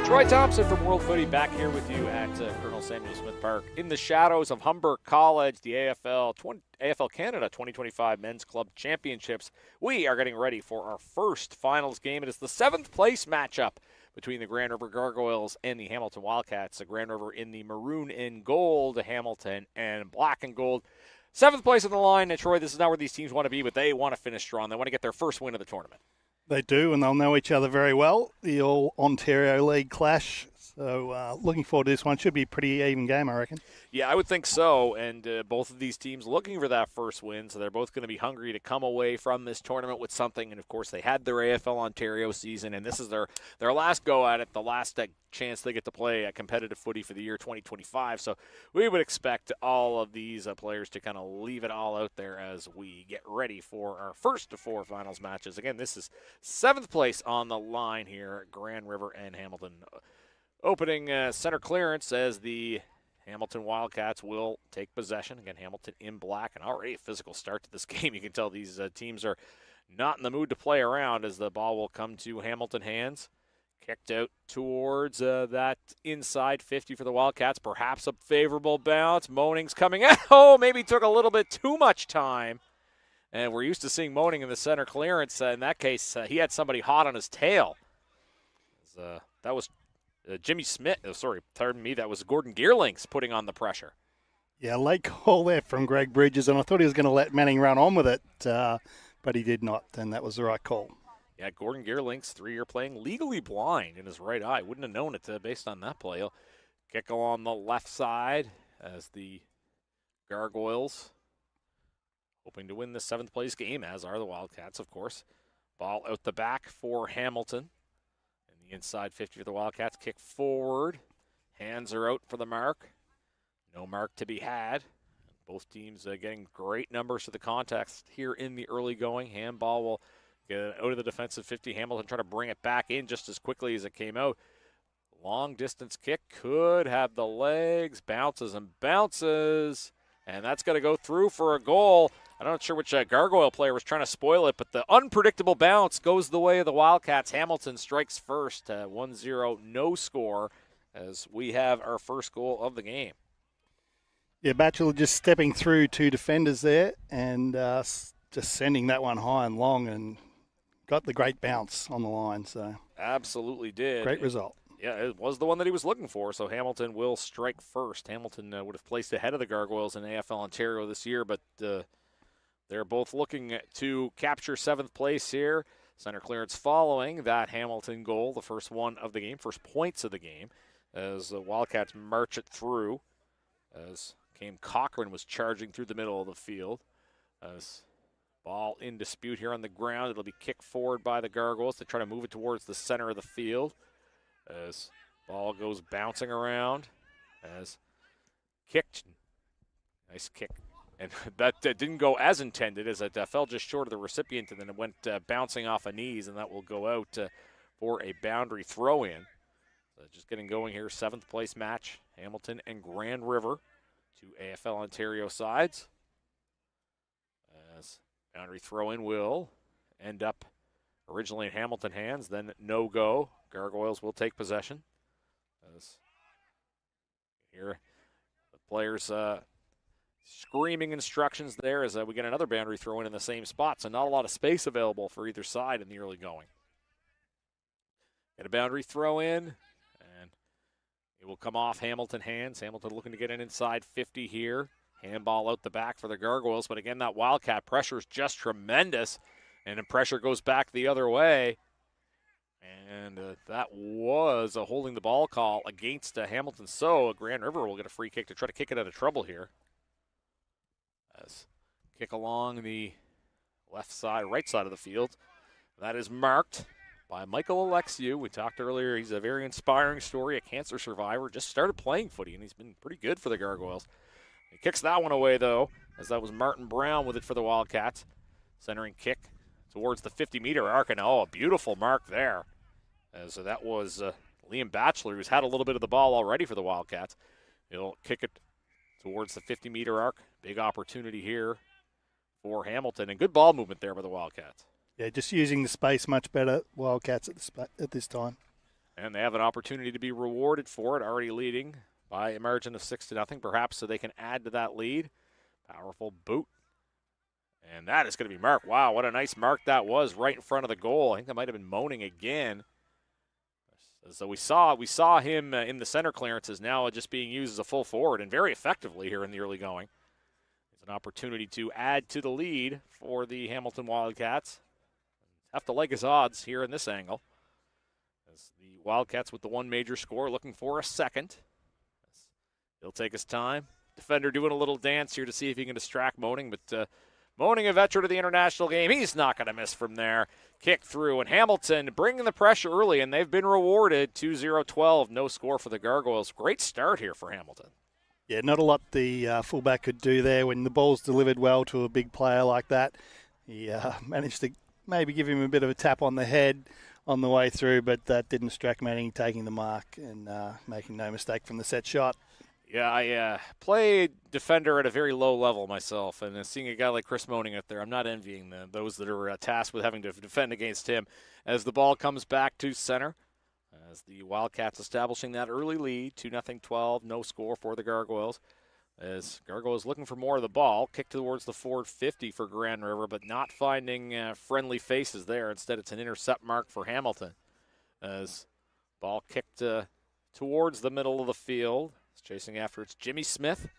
Troy Thompson from World Footy back here with you at Colonel Samuel Smith Park in the shadows of Humber College, the AFL Canada 2025 Men's Club Championships. We are getting ready for our first finals game. It is the 7th place matchup between the Grand River Gargoyles and the Hamilton Wildcats. The Grand River in the maroon and gold, Hamilton and black and gold. 7th place on the line. And Troy, this is not where these teams want to be, but they want to finish strong. They want to get their first win of the tournament. They do, and they'll know each other very well. The All-Ontario League clash. So looking forward to this one. Should be a pretty even game, I reckon. Yeah, I would think so. And both of these teams looking for that first win, so they're both going to be hungry to come away from this tournament with something. And, of course, they had their AFL Ontario season, and this is their last go at it, the last chance they get to play a competitive footy for the year 2025. So we would expect all of these players to kind of leave it all out there as we get ready for our first of 4 finals matches. Again, this is 7th place on the line here at Grand River and Hamilton. Opening center clearance as the Hamilton Wildcats will take possession. Again, Hamilton in black, and already a physical start to this game. You can tell these teams are not in the mood to play around as the ball will come to Hamilton hands. Kicked out towards that inside 50 for the Wildcats. Perhaps a favorable bounce. Moaning's coming out. Oh, maybe took a little bit too much time. And we're used to seeing Moaning in the center clearance. In that case, he had somebody hot on his tail. That was Jimmy Smith. Oh, sorry, pardon me. That was Gordon Geerlings putting on the pressure. Yeah, late call there from Greg Bridges, and I thought he was going to let Manning run on with it, but he did not, and that was the right call. Yeah, Gordon Geerlings, 3-year playing legally blind in his right eye. Wouldn't have known it based on that play. He'll kick along the left side as the Gargoyles hoping to win the 7th place game, as are the Wildcats, of course. Ball out the back for Hamilton. And the inside 50 for the Wildcats. Kick forward. Hands are out for the mark. No mark to be had. Both teams getting great numbers to the contest here in the early going. Handball will get it out of the defensive 50. Hamilton trying to bring it back in just as quickly as it came out. Long distance kick could have the legs. Bounces and bounces. And that's going to go through for a goal. I'm not sure which Gargoyle player was trying to spoil it, but the unpredictable bounce goes the way of the Wildcats. Hamilton strikes first, 1-0, no score, as we have our first goal of the game. Yeah, Batchelor just stepping through 2 defenders there and just sending that one high and long and got the great bounce on the line. So absolutely did. Great result. Yeah, it was the one that he was looking for, so Hamilton will strike first. Hamilton would have placed ahead of the Gargoyles in AFL Ontario this year, but they're both looking to capture 7th place here. Center clearance following that Hamilton goal, the first one of the game, first points of the game, as the Wildcats march it through, as Cam Cochran was charging through the middle of the field. As ball in dispute here on the ground, it'll be kicked forward by the Gargoyles to try to move it towards the center of the field. As ball goes bouncing around, as kicked, nice kick, and that didn't go as intended, as it fell just short of the recipient, and then it went bouncing off of knees, and that will go out for a boundary throw-in. So just getting going here, 7th place match, Hamilton and Grand River, 2 AFL Ontario sides. As boundary throw-in will end up originally in Hamilton hands, then no go. Gargoyles will take possession. As here, the players screaming instructions there as we get another boundary throw in the same spot, so not a lot of space available for either side in the early going. Get a boundary throw in, and it will come off Hamilton hands. Hamilton looking to get an inside 50 here. Handball out the back for the Gargoyles, but again, that Wildcat pressure is just tremendous, and the pressure goes back the other way. And that was a holding the ball call against Hamilton. So Grand River will get a free kick to try to kick it out of trouble here. As kick along the left side, right side of the field. That is marked by Michael Alexiou. We talked earlier, he's a very inspiring story, a cancer survivor. Just started playing footy, and he's been pretty good for the Gargoyles. He kicks that one away, though, as that was Martin Brown with it for the Wildcats. Centering kick towards the 50-meter arc, and a beautiful mark there. As that was Liam Batchelor, who's had a little bit of the ball already for the Wildcats. He'll kick it towards the 50-meter arc. Big opportunity here for Hamilton, and good ball movement there by the Wildcats. Yeah, just using the space much better, Wildcats at this time. And they have an opportunity to be rewarded for it, already leading by a margin of 6-0, perhaps so they can add to that lead. Powerful boot. And that is going to be marked. Wow, what a nice mark that was right in front of the goal. I think that might have been Moaning again. So we saw him in the center clearances, now just being used as a full forward and very effectively here in the early going. It's an opportunity to add to the lead for the Hamilton Wildcats. Have to like his odds here in this angle. As the Wildcats with the one major score looking for a second. He'll take his time. Defender doing a little dance here to see if he can distract Moaning, but Moaning, a veteran of the international game, he's not going to miss from there. Kick through, and Hamilton bringing the pressure early, and they've been rewarded. 2-0-12, no score for the Gargoyles. Great start here for Hamilton. Yeah, not a lot the fullback could do there when the ball's delivered well to a big player like that. He managed to maybe give him a bit of a tap on the head on the way through, but that didn't distract Manning taking the mark and making no mistake from the set shot. Yeah, I play defender at a very low level myself, and seeing a guy like Chris Moaning out there, I'm not envying those that are tasked with having to defend against him. As the ball comes back to center, as the Wildcats establishing that early lead, 2-0-12, no score for the Gargoyles. As Gargoyles looking for more of the ball, kick towards the forward 50 for Grand River, but not finding friendly faces there. Instead, it's an intercept mark for Hamilton. As ball kicked towards the middle of the field. Chasing after it's Jimmy Smith.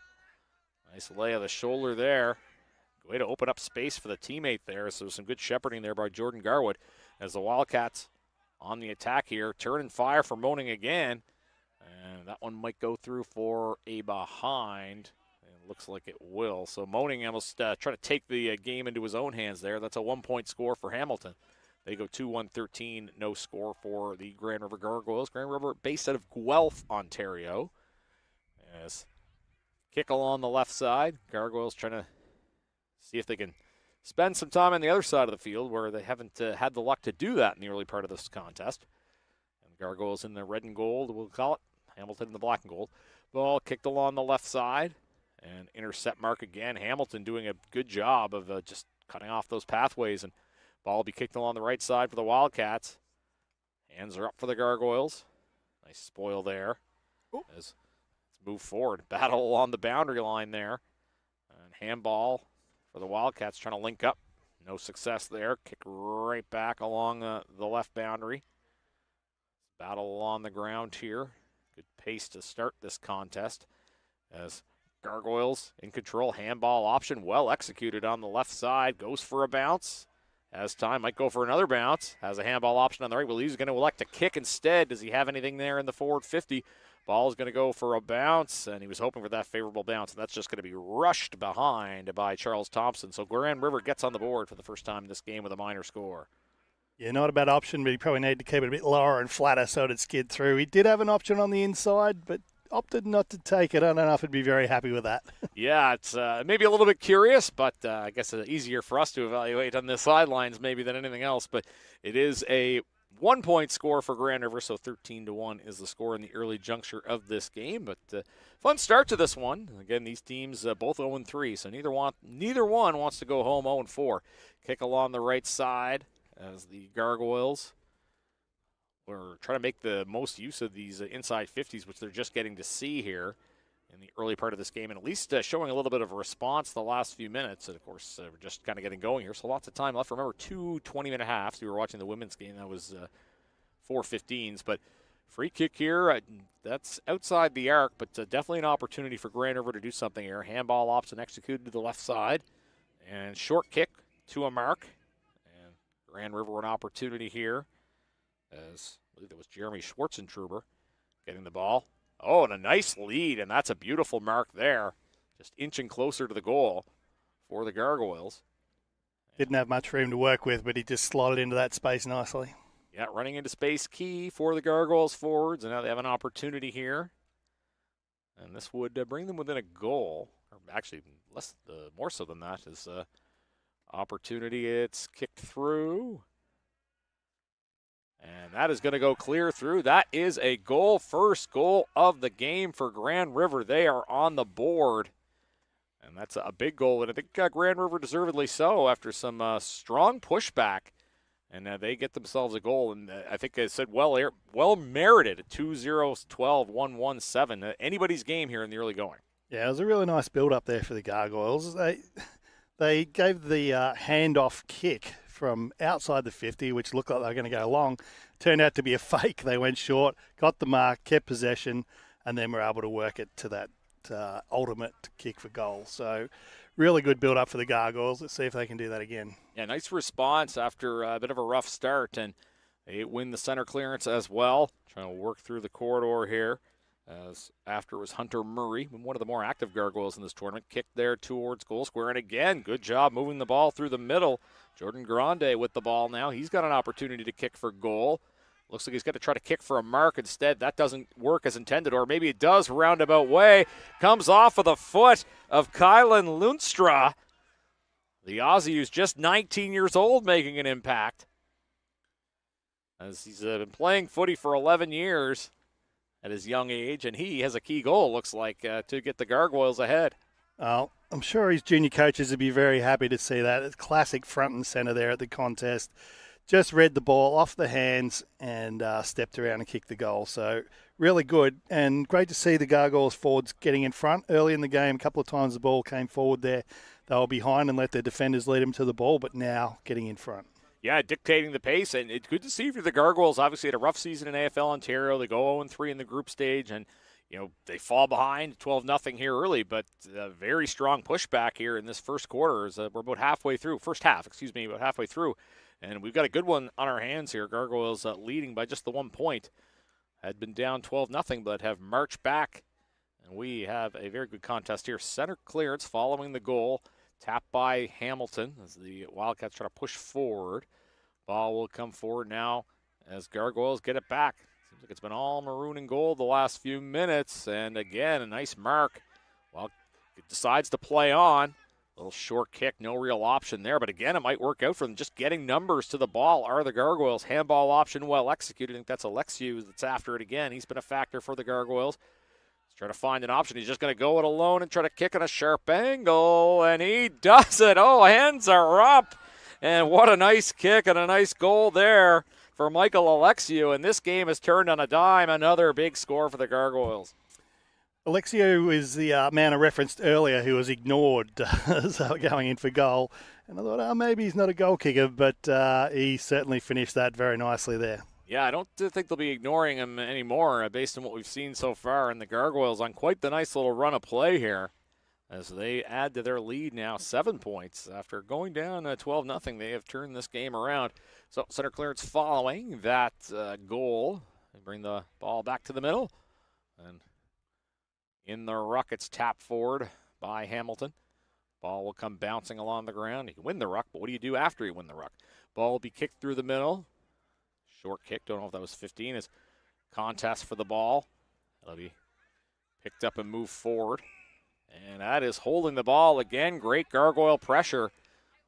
Nice lay of the shoulder there. Way to open up space for the teammate there. So some good shepherding there by Jordan Garwood as the Wildcats on the attack here. Turn and fire for Moaning again. And that one might go through for a behind. And looks like it will. So Moaning almost trying to take the game into his own hands there. That's a 1-point score for Hamilton. They go 2-1-13, no score for the Grand River Gargoyles. Grand River based out of Guelph, Ontario. As kick along the left side. Gargoyles trying to see if they can spend some time on the other side of the field where they haven't had the luck to do that in the early part of this contest. And Gargoyles in the red and gold, we'll call it. Hamilton in the black and gold. Ball kicked along the left side. And intercept mark again. Hamilton doing a good job of just cutting off those pathways. And ball will be kicked along the right side for the Wildcats. Hands are up for the Gargoyles. Nice spoil there. Ooh. As move forward. Battle along the boundary line there. And handball for the Wildcats trying to link up. No success there. Kick right back along the left boundary. Battle along the ground here. Good pace to start this contest. As Gargoyles in control. Handball option well executed on the left side. Goes for a bounce. Has time. Might go for another bounce. Has a handball option on the right. Well, he's going to elect to kick instead. Does he have anything there in the forward 50? Ball is going to go for a bounce, and he was hoping for that favorable bounce, and that's just going to be rushed behind by Charles Thompson. So Grand River gets on the board for the first time in this game with a minor score. Yeah, not a bad option, but he probably needed to keep it a bit lower and flatter so it'd skid through. He did have an option on the inside, but opted not to take it. I don't know if he'd be very happy with that. Yeah, it's maybe a little bit curious, but I guess it's easier for us to evaluate on the sidelines maybe than anything else. But it is a 1-point score for Grand River, so 13-1 is the score in the early juncture of this game. But fun start to this one. Again, these teams both 0-3, so neither one wants to go home 0-4. Kick along the right side as the Gargoyles were trying to make the most use of these inside 50s, which they're just getting to see here in the early part of this game, and at least showing a little bit of a response the last few minutes. And, of course, we're just kind of getting going here, so lots of time left. Remember, 2 20-minute halves. We were watching the women's game. That was 4 15s. But free kick here, that's outside the arc, but definitely an opportunity for Grand River to do something here. Handball option executed to the left side. And short kick to a mark. And Grand River an opportunity here as I believe it was Jeremy Schwartzentruber getting the ball. Oh, and a nice lead, and that's a beautiful mark there. Just inching closer to the goal for the Gargoyles. Didn't have much for him to work with, but he just slotted into that space nicely. Yeah, running into space key for the Gargoyles forwards, and now they have an opportunity here. And this would bring them within a goal. Or actually, more so than that is opportunity. It's kicked through. And that is going to go clear through. That is a goal, first goal of the game for Grand River. They are on the board. And that's a big goal, and I think Grand River deservedly so after some strong pushback And they get themselves a goal, and I think they said well merited, 2-0, 12, 1-1-7. Anybody's game here in the early going. Yeah, it was a really nice build-up there for the Gargoyles. They gave the handoff kick from outside the 50, which looked like they were going to go long. Turned out to be a fake. They went short, got the mark, kept possession, and then were able to work it to that ultimate kick for goal. So really good build-up for the Gargoyles. Let's see if they can do that again. Yeah, nice response after a bit of a rough start, and they win the center clearance as well. Trying to work through the corridor here. As after it was Hunter Murray, one of the more active Gargoyles in this tournament, kicked there towards goal square. And again, good job moving the ball through the middle. Jordan Grande with the ball now. He's got an opportunity to kick for goal. Looks like he's got to try to kick for a mark instead. That doesn't work as intended, or maybe it does roundabout way. Comes off of the foot of Kylan Lunstra. The Aussie, who's just 19 years old, making an impact. As he's been playing footy for 11 years at his young age, and he has a key goal, looks like, to get the Gargoyles ahead. Oh, I'm sure his junior coaches would be very happy to see that. It's classic front and centre there at the contest. Just read the ball off the hands and stepped around and kicked the goal. So really good, and great to see the Gargoyles forwards getting in front early in the game. A couple of times the ball came forward there. They were behind and let their defenders lead them to the ball, but now getting in front. Yeah, dictating the pace, and it's good to see for the Gargoyles. Obviously, had a rough season in AFL Ontario. They go 0-3 in the group stage, and they fall behind 12-0 here early, but a very strong pushback here in this first quarter. As we're about halfway through, first half, about halfway through, and we've got a good one on our hands here. Gargoyles leading by just the 1 point. Had been down 12-0, but have marched back, and we have a very good contest here. Center clearance following the goal. Tapped by Hamilton as the Wildcats try to push forward. Ball will come forward now as Gargoyles get it back. Seems like it's been all maroon and gold the last few minutes. And again, a nice mark. Well, it decides to play on. Little short kick, no real option there. But again, it might work out for them. Just getting numbers to the ball are the Gargoyles. Handball option well executed. I think that's Alexiou that's after it again. He's been a factor for the Gargoyles. Trying to find an option. He's just going to go it alone and try to kick on a sharp angle, and he does it. Oh, hands are up. And what a nice kick and a nice goal there for Michael Alexiou. And this game has turned on a dime. Another big score for the Gargoyles. Alexiou is the man I referenced earlier who was ignored so going in for goal. And I thought, maybe he's not a goal kicker, but he certainly finished that very nicely there. Yeah, I don't think they'll be ignoring him anymore based on what we've seen so far. And the Gargoyles on quite the nice little run of play here as they add to their lead now 7 points. After going down 12-0, they have turned this game around. So center clearance following that goal. They bring the ball back to the middle. And in the ruck, it's tapped forward by Hamilton. Ball will come bouncing along the ground. You can win the ruck, but what do you do after you win the ruck? Ball will be kicked through the middle. Short kick, don't know if that was 15, is contest for the ball. That'll be picked up and moved forward. And that is holding the ball again. Great Gargoyle pressure.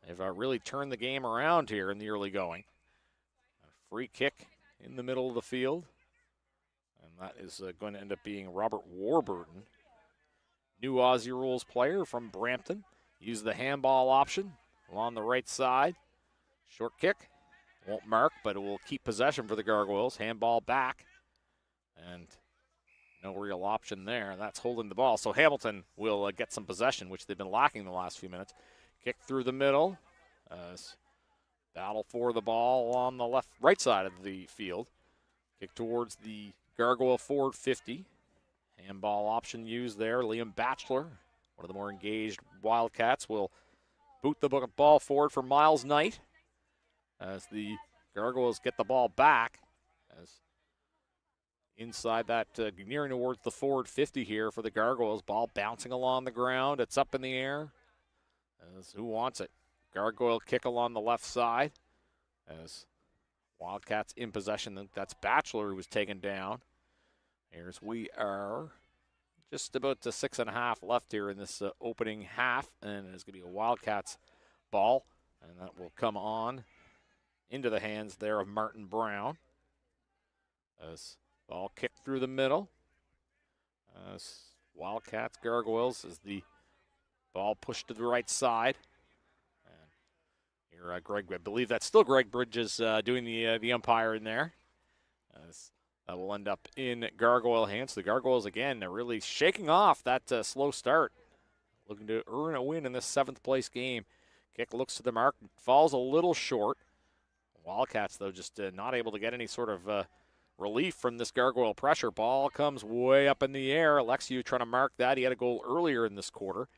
They've really turned the game around here in the early going. A free kick in the middle of the field. And that is going to end up being Robert Warburton. New Aussie rules player from Brampton. Use the handball option along the right side. Short kick. Won't mark, but it will keep possession for the Gargoyles. Handball back. And no real option there. That's holding the ball. So Hamilton will get some possession, which they've been lacking the last few minutes. Kick through the middle. Battle for the ball on the right side of the field. Kick towards the Gargoyle forward 50. Handball option used there. Liam Batchelor, one of the more engaged Wildcats, will boot the ball forward for Miles Knight. As the Gargoyles get the ball back, as inside that, nearing towards the forward 50 here for the Gargoyles. Ball bouncing along the ground. It's up in the air. As who wants it? Gargoyle kick along the left side. As Wildcats in possession. That's Batchelor who was taken down. Here's we are just about to 6.5 left here in this opening half. And it's going to be a Wildcats ball. And that will come on into the hands there of Martin Brown. As ball kicked through the middle. As Wildcats, Gargoyles, as the ball pushed to the right side. And Greg, I believe that's still Greg Bridges doing the umpire in there. That will end up in Gargoyle hands. The Gargoyles, again, are really shaking off that slow start. Looking to earn a win in this 7th place game. Kick looks to the mark, falls a little short. Wildcats, though, just not able to get any sort of relief from this Gargoyle pressure. Ball comes way up in the air. Alexiou trying to mark that. He had a goal earlier in this quarter.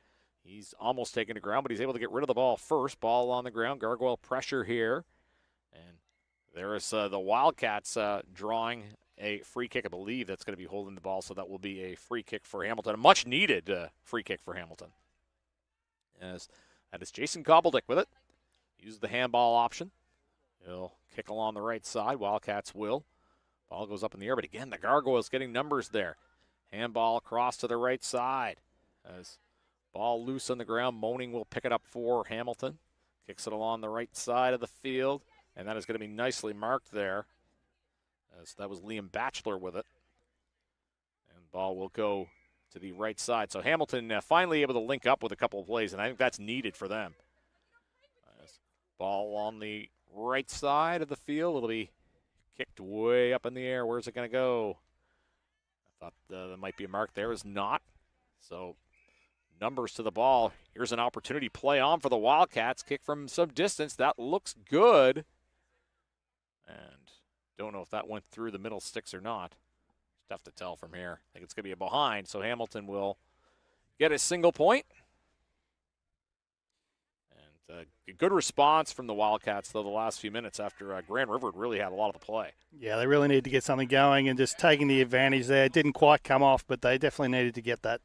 He's almost taken to ground, but he's able to get rid of the ball first. Ball on the ground. Gargoyle pressure here. And there is the Wildcats drawing a free kick. I believe that's going to be holding the ball, so that will be a free kick for Hamilton. A much-needed free kick for Hamilton. As that is Jason Gobbledick with it. Use the handball option. He'll kick along the right side. Wildcats will. Ball goes up in the air, but again, the Gargoyles getting numbers there. Handball across to the right side. As ball loose on the ground, Moaning will pick it up for Hamilton. Kicks it along the right side of the field, and that is going to be nicely marked there. As that was Liam Batchelor with it. And ball will go to the right side. So Hamilton finally able to link up with a couple of plays, and I think that's needed for them. Ball on the right side of the field. It'll be kicked way up in the air. Where's it going to go? I thought there might be a mark there. Is not. So numbers to the ball. Here's an opportunity play on for the Wildcats. Kick from some distance. That looks good. And don't know if that went through the middle sticks or not. It's tough to tell from here. I think it's going to be a behind. So Hamilton will get a single point. A good response from the Wildcats, though, the last few minutes after Grand River really had a lot of the play. Yeah, they really need to get something going and just taking the advantage there. It didn't quite come off, but they definitely needed to get that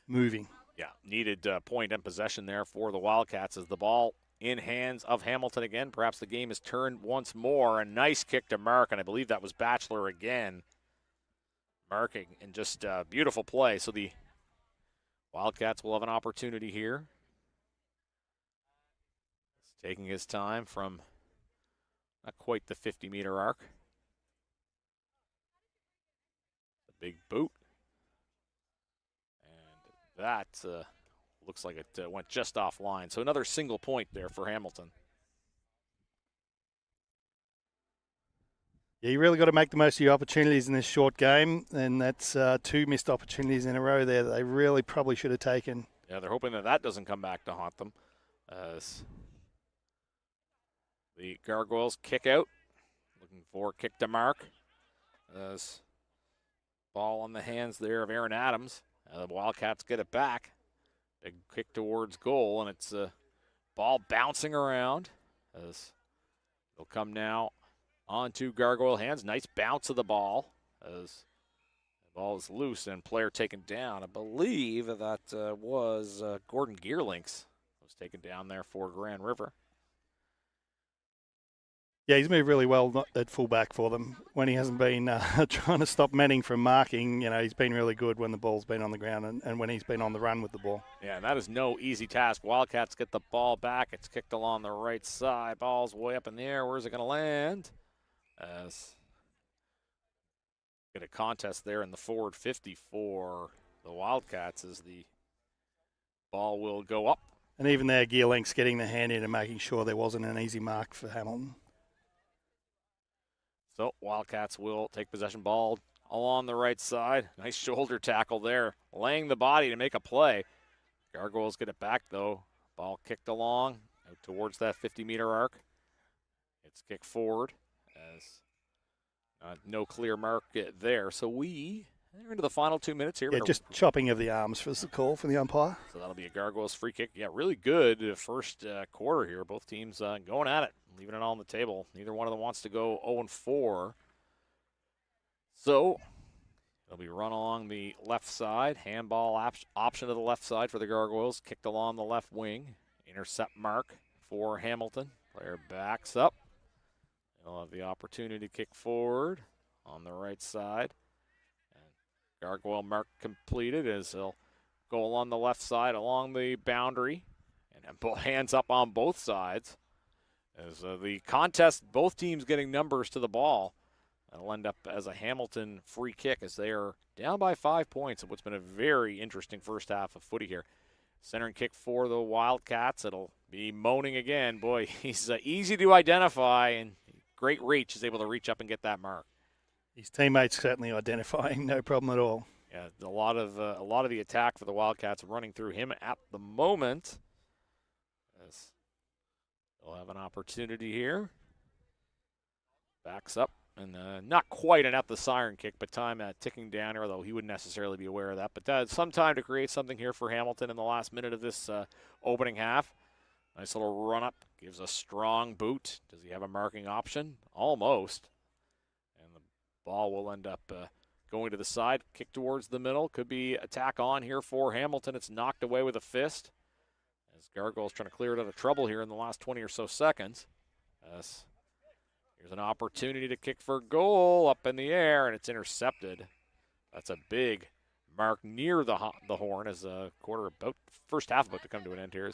moving. Yeah, needed point and possession there for the Wildcats as the ball in hands of Hamilton again. Perhaps the game is turned once more. A nice kick to mark, and I believe that was Batchelor again. Marking and just beautiful play. So the Wildcats will have an opportunity here. Taking his time from not quite the 50-meter arc. The big boot. And that looks like it went just offline. So another single point there for Hamilton. Yeah, you really got to make the most of your opportunities in this short game, and that's 2 missed opportunities in a row there that they really probably should have taken. Yeah, they're hoping that that doesn't come back to haunt them. The Gargoyles kick out, looking for kick to mark. As ball on the hands there of Aaron Adams. The Wildcats get it back. Big kick towards goal, and it's a ball bouncing around. As they'll come now onto Gargoyle hands. Nice bounce of the ball as the ball is loose and player taken down. I believe that was Gordon Gearlinks was taken down there for Grand River. Yeah, he's moved really well at fullback for them. When he hasn't been trying to stop Manning from marking, he's been really good when the ball's been on the ground and when he's been on the run with the ball. Yeah, and that is no easy task. Wildcats get the ball back. It's kicked along the right side. Ball's way up in the air. Where's it going to land? Get a contest there in the forward 50 for the Wildcats as the ball will go up. And even there, Gearlink's getting the hand in and making sure there wasn't an easy mark for Hamilton. So Wildcats will take possession. Ball along the right side. Nice shoulder tackle there, laying the body to make a play. Gargoyles get it back, though. Ball kicked along out towards that 50-meter arc. It's kicked forward as no clear mark there. So we're into the final 2 minutes here. Yeah, just chopping of the arms was the call from the umpire. So that'll be a Gargoyles free kick. Yeah, really good first quarter here. Both teams going at it, leaving it all on the table. Neither one of them wants to go 0-4. So it'll be run along the left side. Handball option to the left side for the Gargoyles. Kicked along the left wing. Intercept mark for Hamilton. Player backs up. They'll have the opportunity to kick forward on the right side. Gargoyle mark completed as they'll go along the left side along the boundary and hands up on both sides. As the contest, both teams getting numbers to the ball. That'll end up as a Hamilton free kick as they are down by 5 points of what's been a very interesting first half of footy here. Center and kick for the Wildcats. It'll be moaning again. Boy, he's easy to identify and great reach. Is able to reach up and get that mark. His teammates certainly identifying, no problem at all. Yeah, a lot of the attack for the Wildcats running through him at the moment. As they'll have an opportunity here. Backs up. And not quite an at the siren kick, but time ticking down here, although he wouldn't necessarily be aware of that. But some time to create something here for Hamilton in the last minute of this opening half. Nice little run up. Gives a strong boot. Does he have a marking option? Almost. And the ball will end up going to the side. Kick towards the middle. Could be attack on here for Hamilton. It's knocked away with a fist. As Gargoyles trying to clear it out of trouble here in the last 20 or so seconds. Here's an opportunity to kick for goal up in the air, and it's intercepted. That's a big mark near the horn as the first half about to come to an end here.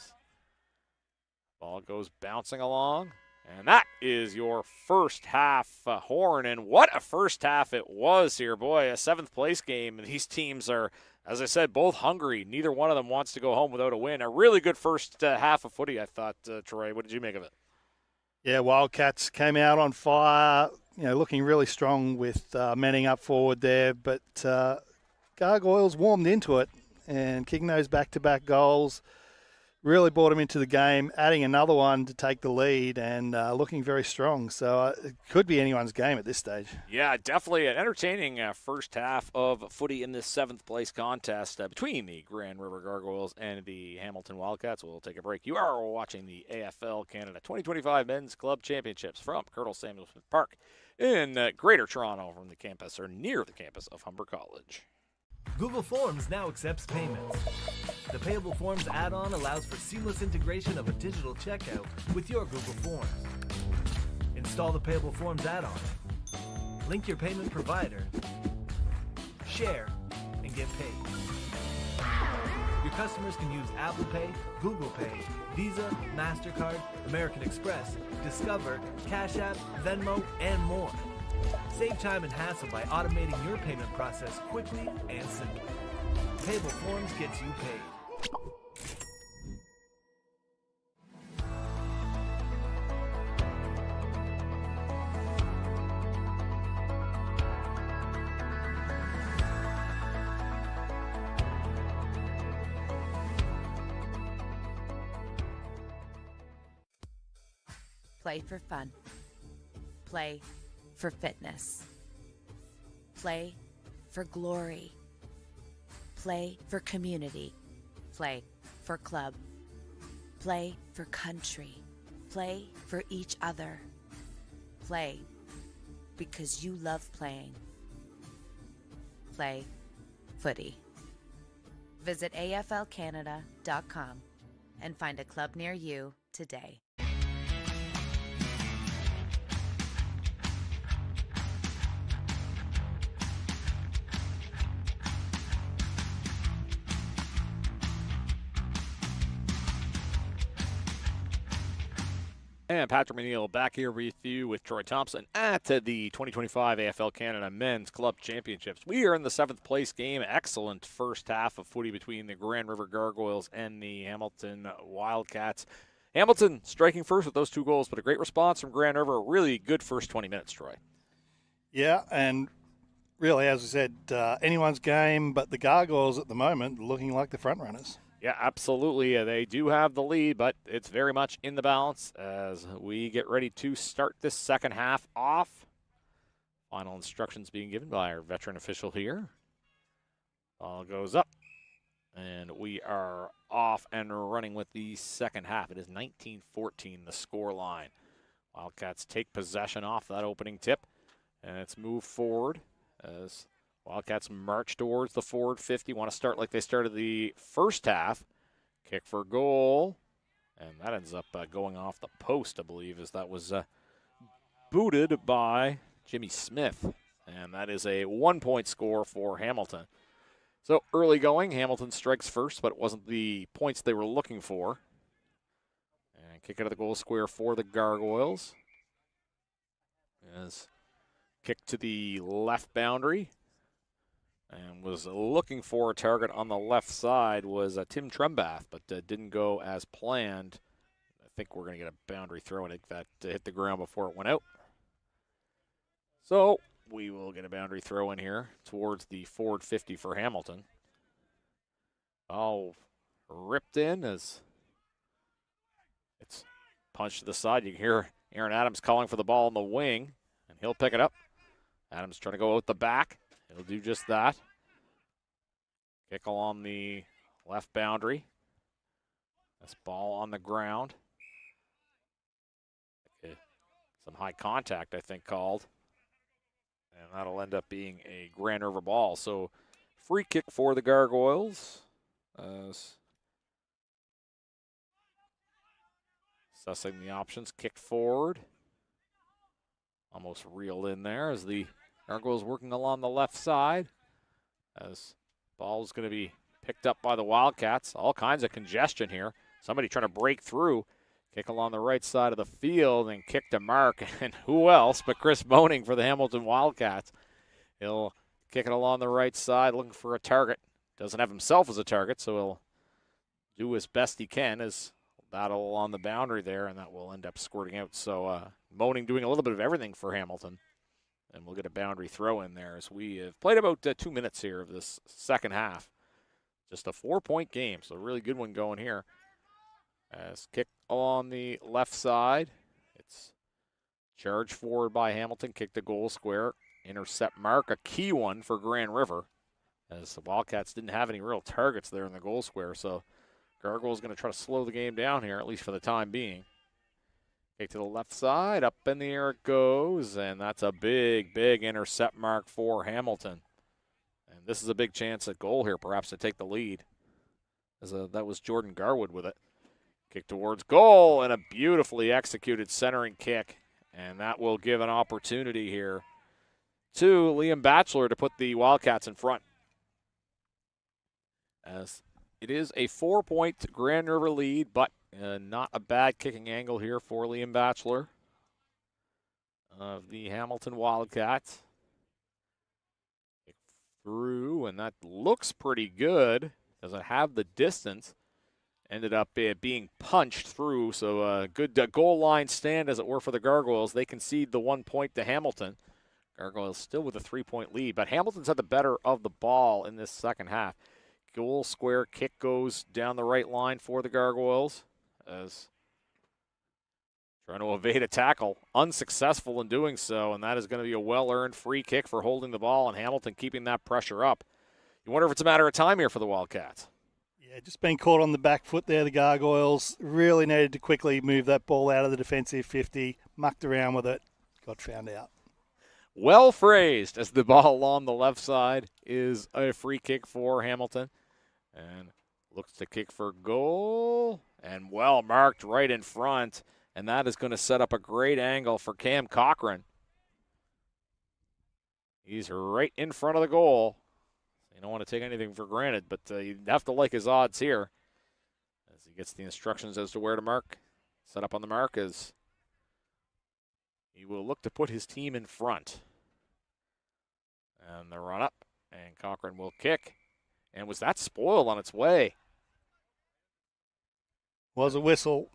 Ball goes bouncing along, and that is your first half horn, and what a first half it was here. Boy, a 7th place game, and these teams are, as I said, both hungry. Neither one of them wants to go home without a win. A really good first half of footy, I thought, Troy. What did you make of it? Yeah, Wildcats came out on fire, looking really strong with manning up forward there. But Gargoyles warmed into it and kicking those back-to-back goals really brought him into the game, adding another one to take the lead and looking very strong. So it could be anyone's game at this stage. Yeah, definitely an entertaining first half of footy in this 7th place contest between the Grand River Gargoyles and the Hamilton Wildcats. We'll take a break. You are watching the AFL Canada 2025 Men's Club Championships from Colonel Samuel Smith Park in Greater Toronto from the campus or near the campus of Humber College. Google Forms now accepts payments. The Payable Forms add-on allows for seamless integration of a digital checkout with your Google Forms. Install the Payable Forms add-on, link your payment provider, share, and get paid. Your customers can use Apple Pay, Google Pay, Visa, MasterCard, American Express, Discover, Cash App, Venmo, and more. Save time and hassle by automating your payment process quickly and simply. Payable Forms gets you paid. Play for fun. Play for fitness. Play for glory. Play for community. Play for club. Play for country. Play for each other. Play because you love playing. Play footy. Visit AFLCanada.com and find a club near you today. And Patrick McNeil back here with you with Troy Thompson at the 2025 AFL Canada Men's Club Championships. We are in the 7th place game. Excellent first half of footy between the Grand River Gargoyles and the Hamilton Wildcats. Hamilton striking first with those 2 goals, but a great response from Grand River. A really good first 20 minutes, Troy. Yeah, and really, as I said, anyone's game, but the Gargoyles at the moment looking like the front runners. Yeah, absolutely. They do have the lead, but it's very much in the balance as we get ready to start this second half off. Final instructions being given by our veteran official here. Ball goes up, and we are off and running with the second half. It is 19-14, the score line. Wildcats take possession off that opening tip, and it's moved forward as Wildcats march towards the forward 50. Want to start like they started the first half. Kick for goal. And that ends up going off the post, I believe, as that was booted by Jimmy Smith. And that is a 1-point score for Hamilton. So early going, Hamilton strikes first, but it wasn't the points they were looking for. And kick out of the goal square for the Gargoyles. As kick to the left boundary. and was looking for a target on the left side was Tim Trembath, but didn't go as planned. I think we're going to get a boundary throw, and I think that hit the ground before it went out. So we will get a boundary throw in here towards the forward 50 for Hamilton. Oh, ripped in as it's punched to the side. You can hear Aaron Adams calling for the ball on the wing, and he'll pick it up. Adams trying to go out the back. He'll do just that. Kick along the left boundary. This ball on the ground. Okay. Some high contact, I think, called. And that'll end up being a Grand River ball. So free kick for the Gargoyles. Assessing the options, kicked forward. Almost reeled in there as the Gargoyles working along the left side. As ball is going to be picked up by the Wildcats. All kinds of congestion here. Somebody trying to break through. Kick along the right side of the field and kick to mark. And who else but Chris Moaning for the Hamilton Wildcats. He'll kick it along the right side looking for a target. Doesn't have himself as a target, so he'll do as best he can as battle along the boundary there, and that will end up squirting out. So Moaning doing a little bit of everything for Hamilton. And we'll get a boundary throw in there as we have played about 2 minutes here of this second half. Just a 4-point game, so a really good one going here. As kick along the left side. It's charged forward by Hamilton, kick to goal square, intercept mark, a key one for Grand River. As the Wildcats didn't have any real targets there in the goal square, so Gargoyles going to try to slow the game down here, at least for the time being. Kick to the left side, up in the air it goes, and that's a big, big intercept mark for Hamilton. And this is a big chance at goal here, perhaps to take the lead. That was Jordan Garwood with it. Kick towards goal, and a beautifully executed centering kick. And that will give an opportunity here to Liam Batchelor to put the Wildcats in front. As it is a 4-point Grand River lead, but not a bad kicking angle here for Liam Batchelor of the Hamilton Wildcats. Kick through, and that looks pretty good. Doesn't have the distance. Ended up being punched through, so a good goal line stand, as it were, for the Gargoyles. They concede the 1 point to Hamilton. Gargoyles still with a 3-point lead, but Hamilton's had the better of the ball in this second half. Goal square kick goes down the right line for the Gargoyles as trying to evade a tackle. Unsuccessful in doing so, and that is going to be a well-earned free kick for holding the ball and Hamilton keeping that pressure up. You wonder if it's a matter of time here for the Wildcats. Yeah, just being caught on the back foot there, the Gargoyles really needed to quickly move that ball out of the defensive 50, mucked around with it, got found out. Well phrased, as the ball along the left side is a free kick for Hamilton. And looks to kick for goal, and well marked right in front. And that is going to set up a great angle for Cam Cochran. He's right in front of the goal. You don't want to take anything for granted, but you have to like his odds here as he gets the instructions as to where to mark. Set up on the mark as he will look to put his team in front. And the run up, and Cochran will kick. And was that spoiled on its way? Was a whistle.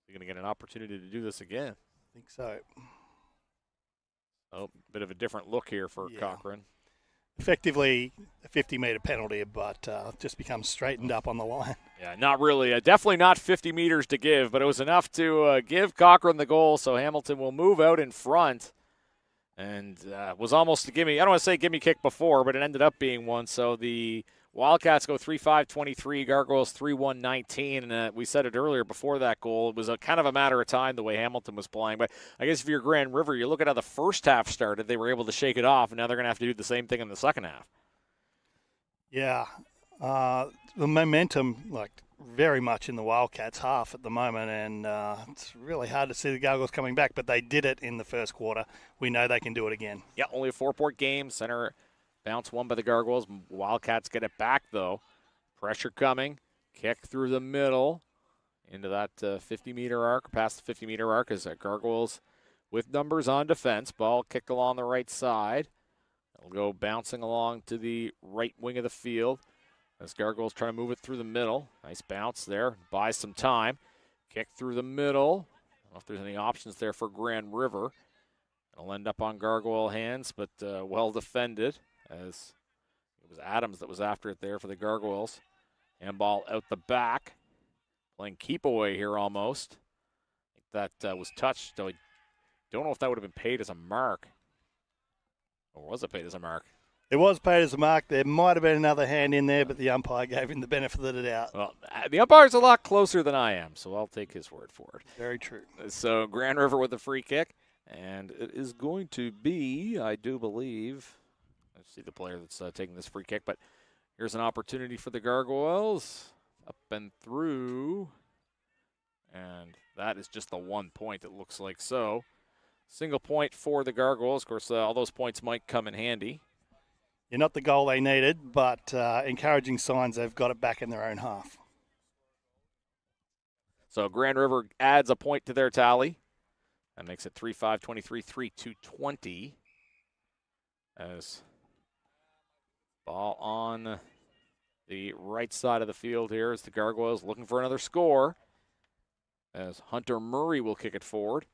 You're going to get an opportunity to do this again. I think so. Oh, bit of a different look here for Cochran. Effectively a 50-meter penalty, but just becomes straightened up on the line. Yeah, not really. Definitely not 50 meters to give, but it was enough to give Cochran the goal, so Hamilton will move out in front. And was almost a gimme. I don't want to say gimme kick before, but it ended up being one. So the Wildcats go 3-5-23, Gargoyles 3-1-19. And we said it earlier before that goal. It was a kind of a matter of time the way Hamilton was playing. But I guess if you're Grand River, you look at how the first half started. They were able to shake it off, and now they're going to have to do the same thing in the second half. Yeah. The momentum, very much in the Wildcats' half at the moment, and it's really hard to see the Gargoyles coming back, but they did it in the first quarter. We know they can do it again. Yeah, only a 4-point game. Center bounce won by the Gargoyles. Wildcats get it back, though. Pressure coming. Kick through the middle into that 50-meter arc, past the 50-meter arc as Gargoyles with numbers on defense. Ball kicked along the right side. It'll go bouncing along to the right wing of the field as Gargoyles try to move it through the middle. Nice bounce there, buys some time. Kick through the middle. I don't know if there's any options there for Grand River. It'll end up on Gargoyle hands, but well defended as it was Adams that was after it there for the Gargoyles. Handball out the back. Playing keep away here almost. I think that was touched. I don't know if that would have been paid as a mark. Or was it paid as a mark? It was paid as a mark. There might have been another hand in there, but the umpire gave him the benefit of the doubt. Well, the umpire's a lot closer than I am, so I'll take his word for it. Very true. So Grand River with the free kick. And it is going to be, I do believe, let's see the player that's taking this free kick, but here's an opportunity for the Gargoyles. Up and through. And that is just the 1 point, it looks like so. Single point for the Gargoyles. Of course, all those points might come in handy. You're not the goal they needed, but encouraging signs they've got it back in their own half. So Grand River adds a point to their tally. That makes it 3-5, 23, 3-2, 20. As ball on the right side of the field here as the Gargoyles looking for another score. As Hunter Murray will kick it forward.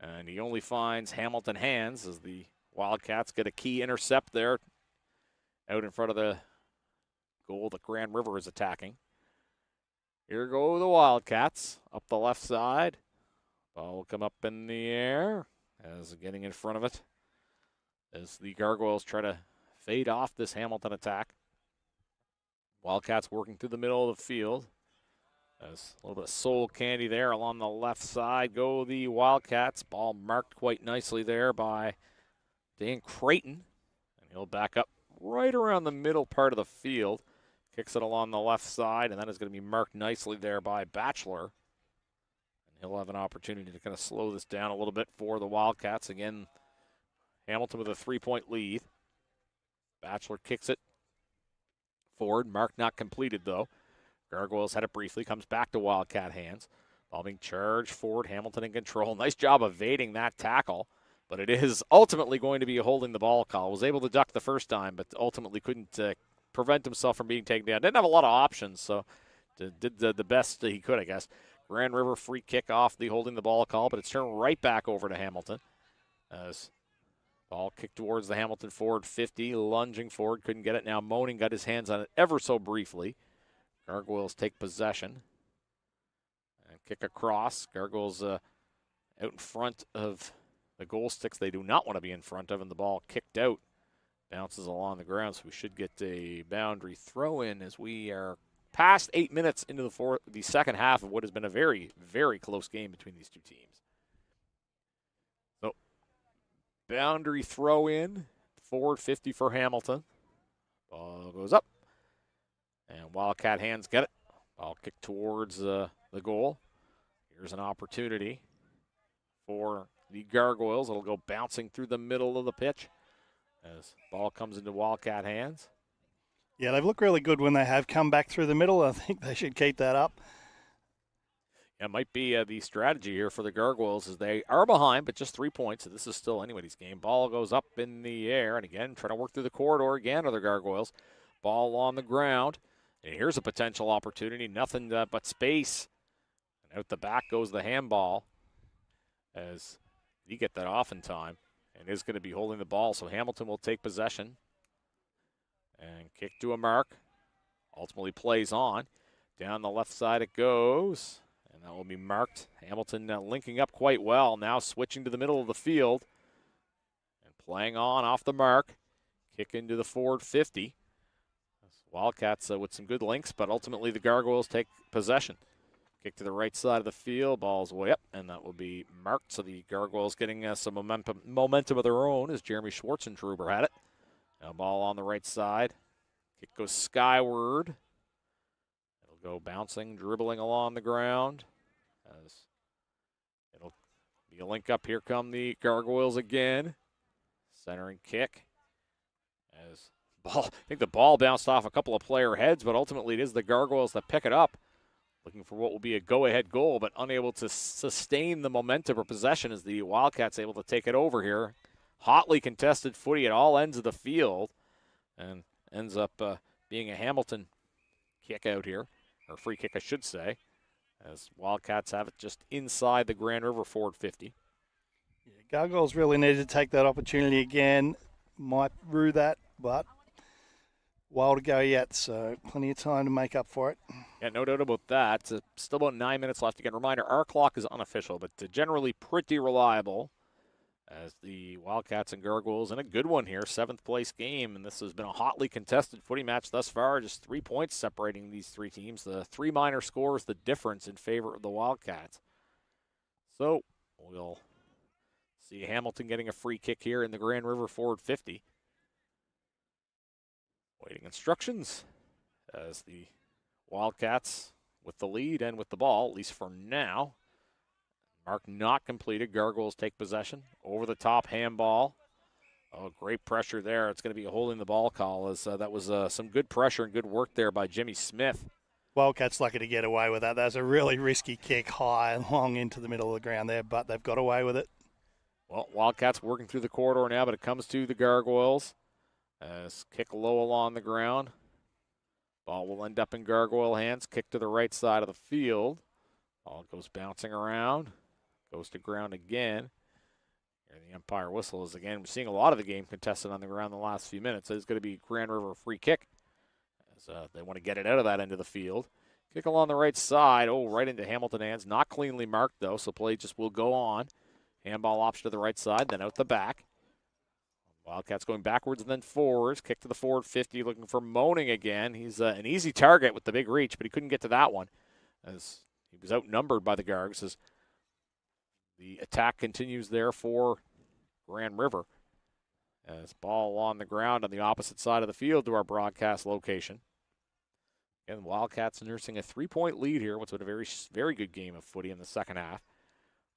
And he only finds Hamilton hands as the Wildcats get a key intercept there out in front of the goal that Grand River is attacking. Here go the Wildcats up the left side. Ball will come up in the air as getting in front of it as the Gargoyles try to fade off this Hamilton attack. Wildcats working through the middle of the field. There's a little bit of soul candy there along the left side. Go the Wildcats. Ball marked quite nicely there by Dan Creighton. And he'll back up right around the middle part of the field. Kicks it along the left side, and that is going to be marked nicely there by Batchelor. And he'll have an opportunity to kind of slow this down a little bit for the Wildcats. Again, Hamilton with a 3-point lead. Batchelor kicks it forward. Mark not completed, though. Gargoyles had it briefly, comes back to Wildcat hands. Ball being charged forward, Hamilton in control. Nice job evading that tackle, but it is ultimately going to be a holding the ball call. Was able to duck the first time, but ultimately couldn't prevent himself from being taken down. Didn't have a lot of options, so did the best that he could, I guess. Grand River free kick off the holding the ball call, but it's turned right back over to Hamilton. As ball kicked towards the Hamilton forward 50, lunging forward, couldn't get it. Now Moaning got his hands on it ever so briefly. Gargoyles take possession and kick across. Gargoyles out in front of the goal sticks they do not want to be in front of, and the ball kicked out. Bounces along the ground, so we should get a boundary throw in as we are past 8 minutes into the second half of what has been a very, very close game between these two teams. So, boundary throw in, forward 50 for Hamilton. Ball goes up. And Wildcat hands get it. Ball kicked towards the goal. Here's an opportunity for the Gargoyles. It'll go bouncing through the middle of the pitch as ball comes into Wildcat hands. Yeah, they've looked really good when they have come back through the middle. I think they should keep that up. It might be the strategy here for the Gargoyles as they are behind, but just 3 points. So this is still anybody's game. Ball goes up in the air, and again, trying to work through the corridor again are the Gargoyles. Ball on the ground. And here's a potential opportunity. Nothing but space. And out the back goes the handball as you get that off in time. And is going to be holding the ball, so Hamilton will take possession. And kick to a mark. Ultimately plays on. Down the left side it goes. And that will be marked. Hamilton linking up quite well. Now switching to the middle of the field. And playing on off the mark. Kick into the forward 50. Wildcats with some good links, but ultimately the Gargoyles take possession. Kick to the right side of the field. Ball's way up, and that will be marked. So the Gargoyles getting some momentum of their own as Jeremy Schwartzentruber had it. Now ball on the right side. Kick goes skyward. It'll go bouncing, dribbling along the ground. As it'll be a link up. Here come the Gargoyles again. Centering kick. As I think the ball bounced off a couple of player heads, but ultimately it is the Gargoyles that pick it up. Looking for what will be a go-ahead goal, but unable to sustain the momentum or possession as the Wildcats able to take it over here hotly contested footy at all ends of the field, and ends up being a Hamilton kick out here, or free kick, I should say, as Wildcats have it just inside the Grand River forward 50. Yeah, Gargoyles really needed to take that opportunity again. Might rue that, but while to go yet, so plenty of time to make up for it. Yeah, no doubt about that. Still about 9 minutes left. Again, reminder, our clock is unofficial, but generally pretty reliable as the Wildcats and Gargoyles in a good one here, 7th place game, and this has been a hotly contested footy match thus far, just 3 points separating these three teams. The 3 minor scores, the difference in favor of the Wildcats. So we'll see Hamilton getting a free kick here in the Grand River forward 50. Waiting instructions as the Wildcats with the lead and with the ball, at least for now. Mark not completed. Gargoyles take possession. Over the top handball. Oh, great pressure there. It's going to be a holding the ball call, as that was some good pressure and good work there by Jimmy Smith. Wildcats lucky to get away with that. That was a really risky kick high and long into the middle of the ground there, but they've got away with it. Well, Wildcats working through the corridor now, but it comes to the Gargoyles. As kick low along the ground. Ball will end up in Gargoyle hands. Kick to the right side of the field. Ball goes bouncing around. Goes to ground again. Here the umpire whistle is again. We're seeing a lot of the game contested on the ground in the last few minutes. It's going to be Grand River free kick as they want to get it out of that end of the field. Kick along the right side. Oh, right into Hamilton hands. Not cleanly marked, though, so play just will go on. Handball option to the right side, then out the back. Wildcats going backwards and then forwards. Kick to the forward 50, looking for Moaning again. He's an easy target with the big reach, but he couldn't get to that one as he was outnumbered by the Gargs. As the attack continues there for Grand River. As ball on the ground on the opposite side of the field to our broadcast location. And Wildcats nursing a 3-point lead here. What's been a very, very good game of footy in the second half.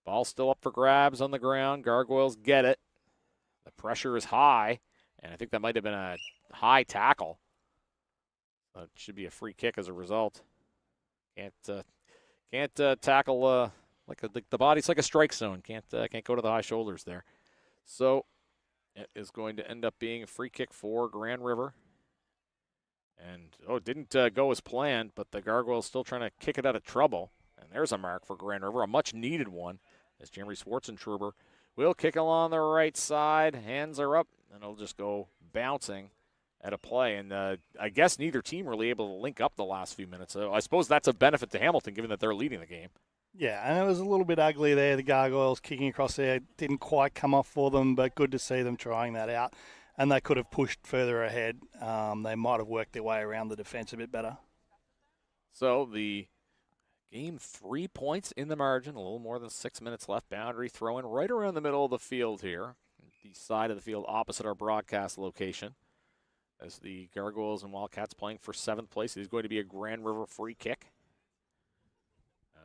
Ball still up for grabs on the ground. Gargoyles get it. The pressure is high, and I think that might have been a high tackle. It should be a free kick as a result. Can't tackle like the body's like a strike zone. Can't go to the high shoulders there. So it is going to end up being a free kick for Grand River. And it didn't go as planned, but the Gargoyles still trying to kick it out of trouble. And there's a mark for Grand River, a much needed one, as Jeremy Schwartzentruber will kick along the right side. Hands are up, and it'll just go bouncing at a play. And I guess neither team really able to link up the last few minutes. So I suppose that's a benefit to Hamilton, given that they're leading the game. Yeah, and it was a little bit ugly there. The Gargoyles kicking across there didn't quite come off for them, but good to see them trying that out. And they could have pushed further ahead. They might have worked their way around the defense a bit better. So the game 3 points in the margin, a little more than 6 minutes left. Boundary throw in right around the middle of the field here, the side of the field opposite our broadcast location. As the Gargoyles and Wildcats playing for 7th place, it is going to be a Grand River free kick.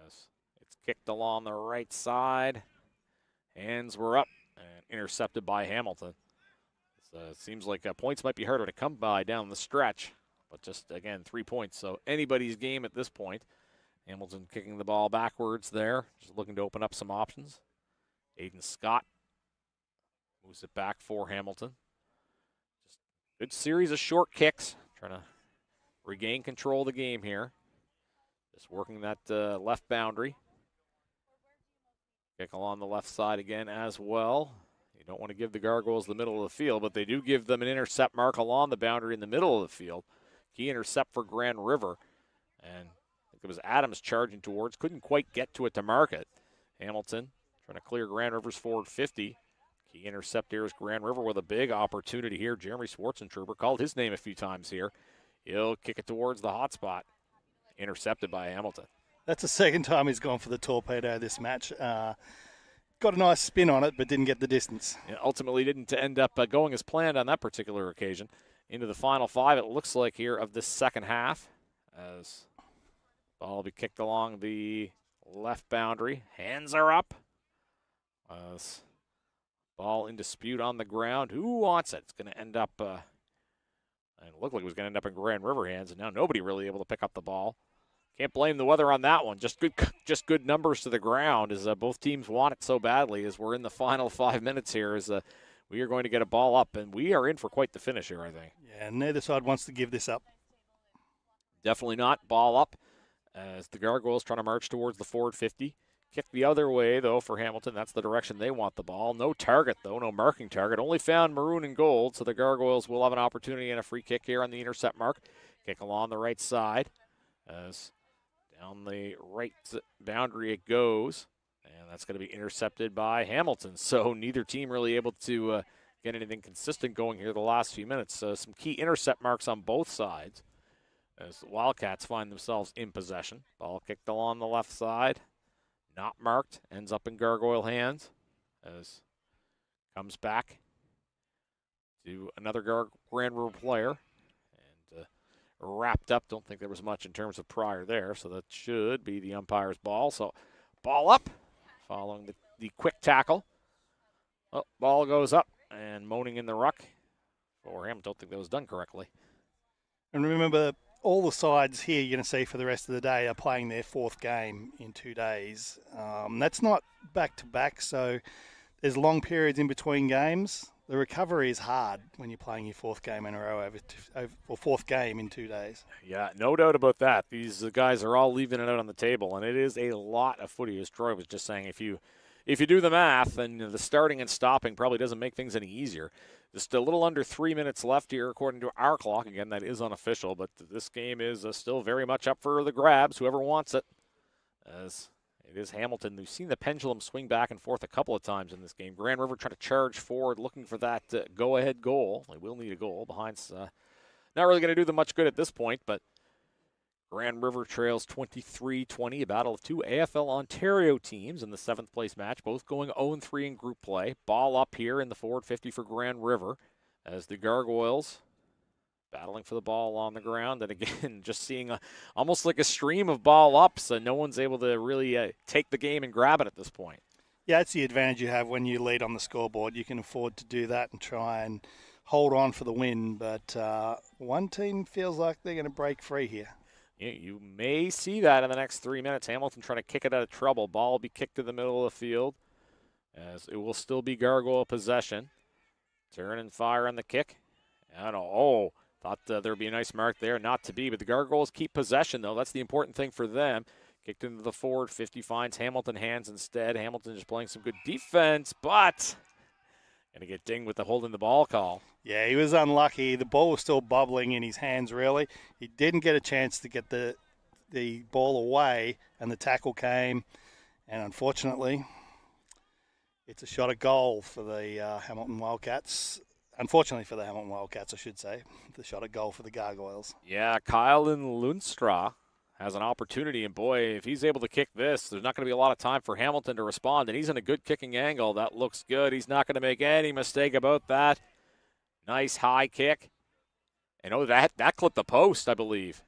As it's kicked along the right side. Hands were up and intercepted by Hamilton. It seems like points might be harder to come by down the stretch, but just, again, 3 points. So anybody's game at this point. Hamilton kicking the ball backwards there, just looking to open up some options. Aiden Scott moves it back for Hamilton. Just good series of short kicks, trying to regain control of the game here. Just working that left boundary. Kick along the left side again as well. You don't want to give the Gargoyles the middle of the field, but they do give them an intercept mark along the boundary in the middle of the field. Key intercept for Grand River. And it was Adams charging towards. Couldn't quite get to it to mark it. Hamilton trying to clear Grand River's forward 50. Key intercept here is Grand River with a big opportunity here. Jeremy Schwartzentruber called his name a few times here. He'll kick it towards the hot spot. Intercepted by Hamilton. That's the second time he's gone for the torpedo this match. Got a nice spin on it, but didn't get the distance. It ultimately didn't end up going as planned on that particular occasion. Into the final 5, it looks like, here of this second half. As ball will be kicked along the left boundary. Hands are up. Ball in dispute on the ground. Who wants it? It's going to end up, and it looked like it was going to end up in Grand River hands, and now nobody really able to pick up the ball. Can't blame the weather on that one. Just good numbers to the ground as both teams want it so badly as we're in the final 5 minutes here as we are going to get a ball up, and we are in for quite the finish here, I think. Yeah, neither side wants to give this up. Definitely not. Ball up as the Gargoyles trying to march towards the forward 50. Kick the other way, though, for Hamilton. That's the direction they want the ball. No target, though. No marking target. Only found maroon and gold, so the Gargoyles will have an opportunity and a free kick here on the intercept mark. Kick along the right side as down the right boundary it goes. And that's going to be intercepted by Hamilton. So neither team really able to get anything consistent going here the last few minutes. Some key intercept marks on both sides as the Wildcats find themselves in possession. Ball kicked along the left side. Not marked. Ends up in Gargoyle hands as comes back to another Grand River player. And wrapped up. Don't think there was much in terms of prior there. So that should be the umpire's ball. So ball up. Following the quick tackle. Oh, ball goes up and moaning in the ruck for him. Don't think that was done correctly. And remember, all the sides here you're going to see for the rest of the day are playing their 4th game in 2 days. That's not back-to-back, so there's long periods in between games. The recovery is hard when you're playing your 4th game in a row or 4th game in 2 days. Yeah, no doubt about that. These guys are all leaving it out on the table, and it is a lot of footy, as Troy was just saying. If you do the math, and the starting and stopping probably doesn't make things any easier. Just a little under 3 minutes left here, according to our clock. Again, that is unofficial, but this game is still very much up for the grabs, whoever wants it. As it is Hamilton. We've seen the pendulum swing back and forth a couple of times in this game. Grand River trying to charge forward, looking for that go-ahead goal. They will need a goal. Behind's not really going to do them much good at this point, but Grand River trails 23-20, a battle of 2 AFL Ontario teams in the 7th place match, both going 0-3 in group play. Ball up here in the forward 50 for Grand River as the Gargoyles battling for the ball on the ground. And again, just seeing almost like a stream of ball ups, so no one's able to really take the game and grab it at this point. Yeah, it's the advantage you have when you lead on the scoreboard. You can afford to do that and try and hold on for the win, but one team feels like they're going to break free here. You may see that in the next 3 minutes. Hamilton trying to kick it out of trouble. Ball will be kicked to the middle of the field as it will still be Gargoyle possession. Turn and fire on the kick. Thought there'd be a nice mark there. Not to be, but the Gargoyles keep possession, though. That's the important thing for them. Kicked into the forward 50, finds Hamilton hands instead. Hamilton just playing some good defense, but going to get dinged with the holding the ball call. Yeah, he was unlucky. The ball was still bubbling in his hands, really. He didn't get a chance to get the ball away, and the tackle came. And unfortunately, it's a shot at goal for the Hamilton Wildcats. Unfortunately for the Hamilton Wildcats, I should say. The shot at goal for the Gargoyles. Yeah, Kylan Lunstra has an opportunity, and boy, if he's able to kick this, there's not going to be a lot of time for Hamilton to respond, and he's in a good kicking angle. That looks good. He's not going to make any mistake about that. Nice high kick. And that clipped the post, I believe.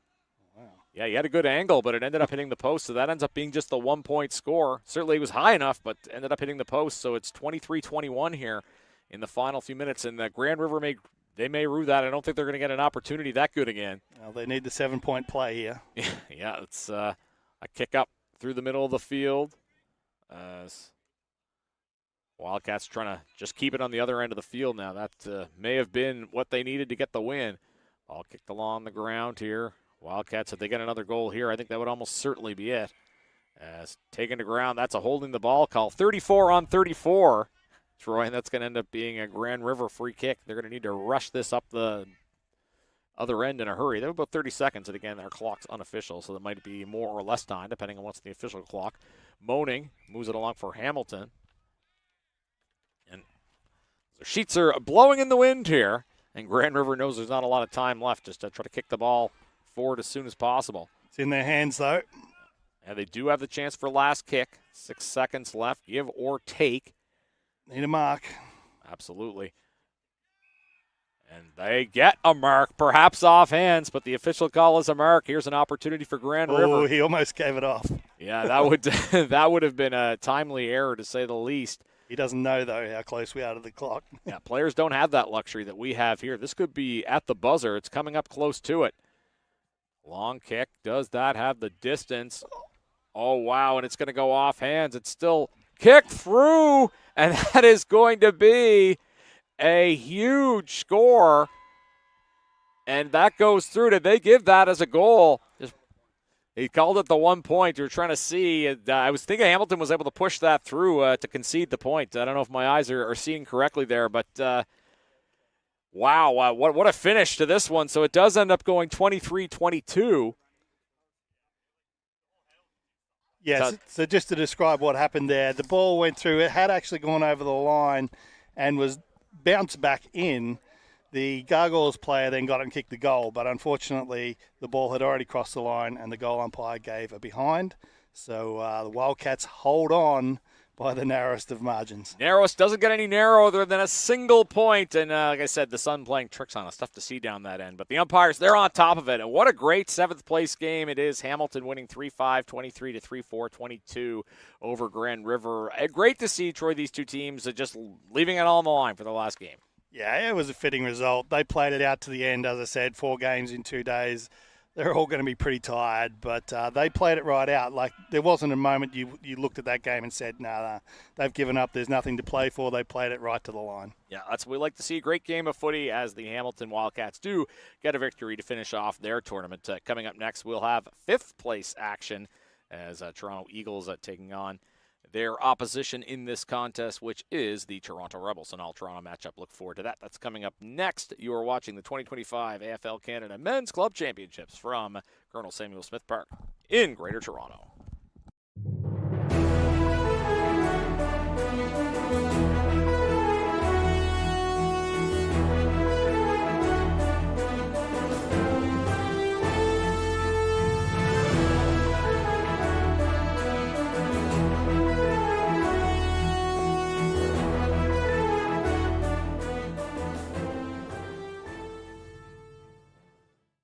Wow. Yeah, he had a good angle, but it ended up hitting the post, so that ends up being just the 1-point score. Certainly it was high enough, but ended up hitting the post, so it's 23-21 here in the final few minutes, and Grand River may rue that. I don't think they're going to get an opportunity that good again. Well, they need the 7-point play here. Yeah, it's a kick up through the middle of the field. Wildcats trying to just keep it on the other end of the field now. That may have been what they needed to get the win. Ball kicked along the ground here. Wildcats, if they get another goal here, I think that would almost certainly be it. As taken to ground, that's a holding the ball call. 34-34. Troy, and that's going to end up being a Grand River free kick. They're going to need to rush this up the other end in a hurry. They have about 30 seconds, and again, their clock's unofficial, so that might be more or less time, depending on what's the official clock. Moaning moves it along for Hamilton. And the sheets are blowing in the wind here, and Grand River knows there's not a lot of time left just to try to kick the ball forward as soon as possible. It's in their hands, though. And they do have the chance for last kick. 6 seconds left. Give or take. Need a mark. Absolutely. And they get a mark, perhaps off hands, but the official call is a mark. Here's an opportunity for Grand River. Oh, he almost gave it off. Yeah, that would have been a timely error, to say the least. He doesn't know, though, how close we are to the clock. Yeah, players don't have that luxury that we have here. This could be at the buzzer. It's coming up close to it. Long kick. Does that have the distance? Oh, wow, and it's going to go off hands. It's still kicked through, and that is going to be a huge score, and that goes through. Did they give that as a goal? He called it the 1 point. You're trying to see. I was thinking Hamilton was able to push that through to concede the point. I don't know if my eyes are seeing correctly there, but wow, what a finish to this one. So it does end up going 23-22. Yes, so just to describe what happened there, the ball went through. It had actually gone over the line and was bounced back in. The Gargoyles player then got it and kicked the goal, but unfortunately the ball had already crossed the line and the goal umpire gave a behind. So the Wildcats hold on by the narrowest of margins. Narrowest doesn't get any narrower than a single point. And like I said, the sun playing tricks on us. Tough to see down that end. But the umpires, they're on top of it. And what a great seventh-place game it is. Hamilton winning 3-5, 23-3-4, 22 over Grand River. Great to see, Troy, these two teams just leaving it all on the line for the last game. Yeah, it was a fitting result. They played it out to the end, as I said, 4 games in 2 days. They're all going to be pretty tired, but they played it right out. Like, there wasn't a moment you looked at that game and said, nah, they've given up. There's nothing to play for. They played it right to the line. Yeah, that's what we like to see. A great game of footy as the Hamilton Wildcats do get a victory to finish off their tournament. Coming up next, we'll have 5th place action as Toronto Eagles taking on their opposition in this contest, which is the Toronto Rebels. An all-Toronto matchup. Look forward to that. That's coming up next. You are watching the 2025 AFL Canada Men's Club Championships from Colonel Samuel Smith Park in Greater Toronto.